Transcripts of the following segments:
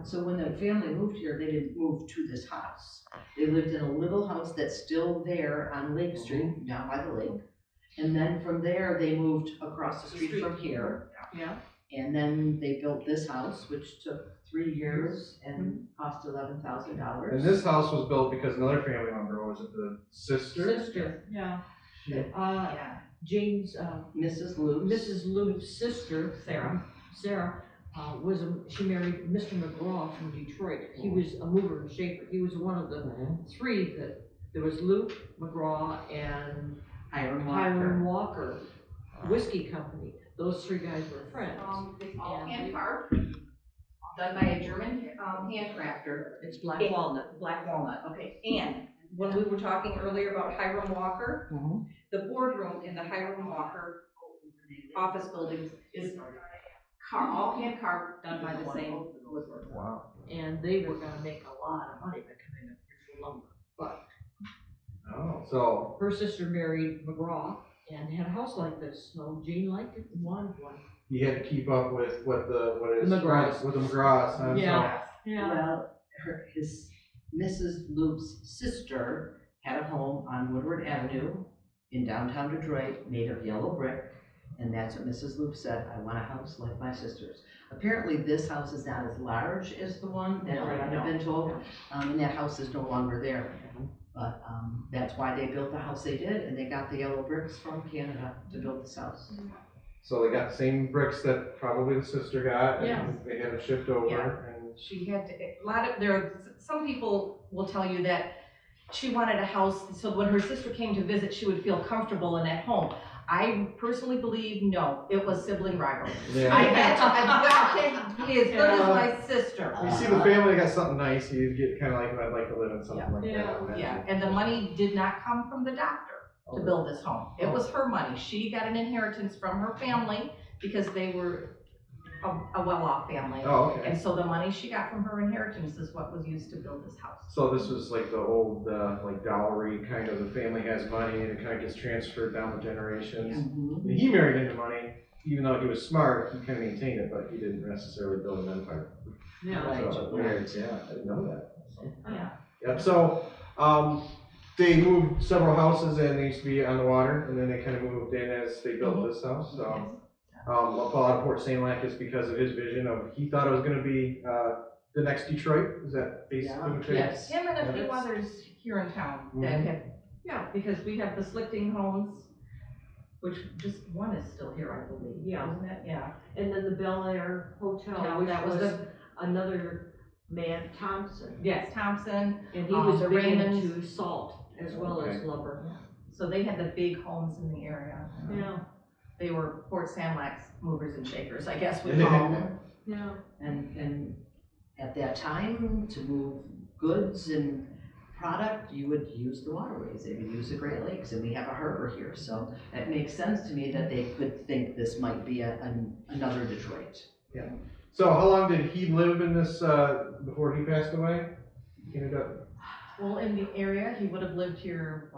so when the family moved here, they didn't move to this house. They lived in a little house that's still there on Lake Street, down by the lake. And then from there, they moved across the street from here. Yeah. And then they built this house, which took 3 years and cost $11,000. And this house was built because another family member, was it the sister? Sister, yeah. Yeah. Jane's, Mrs. Luke's. Mrs. Luke's sister, Sarah, she married Mr. McGraw from Detroit. He was a mover and shaker. He was one of the three that, there was Luke, McGraw, and Hiram Walker Whiskey Company. Those three guys were friends. It's all hand carved, done by a German handcrafter. It's black walnut. Black walnut, okay. And when we were talking earlier about Hiram Walker, the boardroom in the Hiram Walker office buildings is all hand carved, done by the same woodworker. Wow. And they were gonna make a lot of money by coming up here for lumber. But So her sister married McGraw and had a house like this, so Jane liked it and wanted one. he had to keep up with what is The McGraws. with the McGraws. Huh? Yeah. Yeah. Well, his Mrs. Luke's sister had a home on Woodward Avenue in downtown Detroit, made of yellow brick, and that's what Mrs. Luke said, I want a house like my sister's. Apparently this house is not as large as the one that I've been told, and that house is no longer there. But that's why they built the house they did, and they got the yellow bricks from Canada to build this house. So they got the same bricks that probably the sister got, and Yeah. they had it shipped over. Yeah. And She had to, some people will tell you that she wanted a house so when her sister came to visit, she would feel comfortable and at home. I personally believe, no, it was sibling rivalry. yeah. I had to be as good as my sister. You see the family got something nice, you get kind of like, I'd like to live in something like that. Yeah, and the money did not come from the doctor to build this home. It was her money. She got an inheritance from her family because they were a well-off family. Oh, okay. And so the money she got from her inheritance is what was used to build this house. So this was like the old, like dowry kind of, the family has money and it kind of gets transferred down the generations. And he married into money, even though he was smart, he kind of maintained it, but he didn't necessarily build an empire. Yeah. Right. So, weird, yeah, I didn't know that. Yeah. Yep, so, they moved several houses and they used to be on the water, and then they kind of moved in as they built this house, so. I'll call out Port Sanilac is because of his vision of, he thought it was gonna be, the next Detroit, is that basically what it is? Yes. Him and a few others here in town that have, because we have the Slichting homes, which just one is still here, I believe. Yeah. Isn't it? Yeah. And then the Bel Air Hotel, which that was was another man, Thompson. Yes, Thompson. And he was the big Raymond's. into salt as well as lumber. So they had the big homes in the area. Yeah. They were Port Sanilac's movers and shakers, I guess we call them. Yeah. And at that time, to move goods and product, you would use the waterways, they would use the Great Lakes, and we have a harbor here, so it makes sense to me that they could think this might be another Detroit. Yeah. So how long did he live in this, before he passed away? He ended up. Well, in the area, he would have lived here,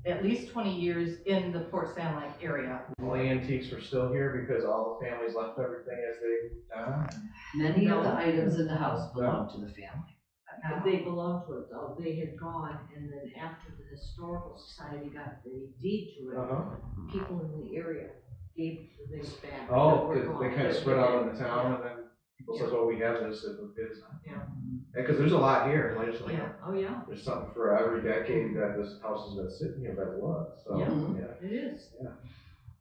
at least 20 years in the Port Sanilac area. All the antiques were still here because all the families left everything as they died. Many of the items in the house belong to the family. They belonged to it though, they had gone, and then after the Historical Society got the deed to it, people in the area gave the things back. Oh, because they kind of spread out in the town, and then people says, "Oh, we have this." It was his. Yeah. Because there's a lot here, like, just like Oh, yeah, there's something for every decade that this house has been sitting here that was. So Yeah. it is.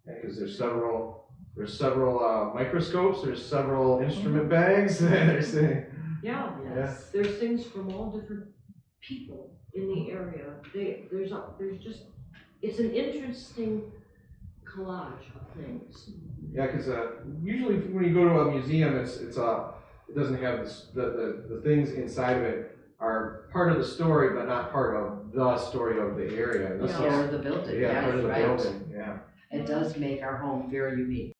because there's several microscopes, there's several instrument bags. There's Yeah, Yes. there's things from all different people in the area. There's just, it's an interesting collage of things. Yeah, because usually when you go to a museum, it doesn't have the things inside of it are part of the story, but not part of the story of the area. Part of the building. Yeah, part of the right. building. Yeah. It does make our home very unique.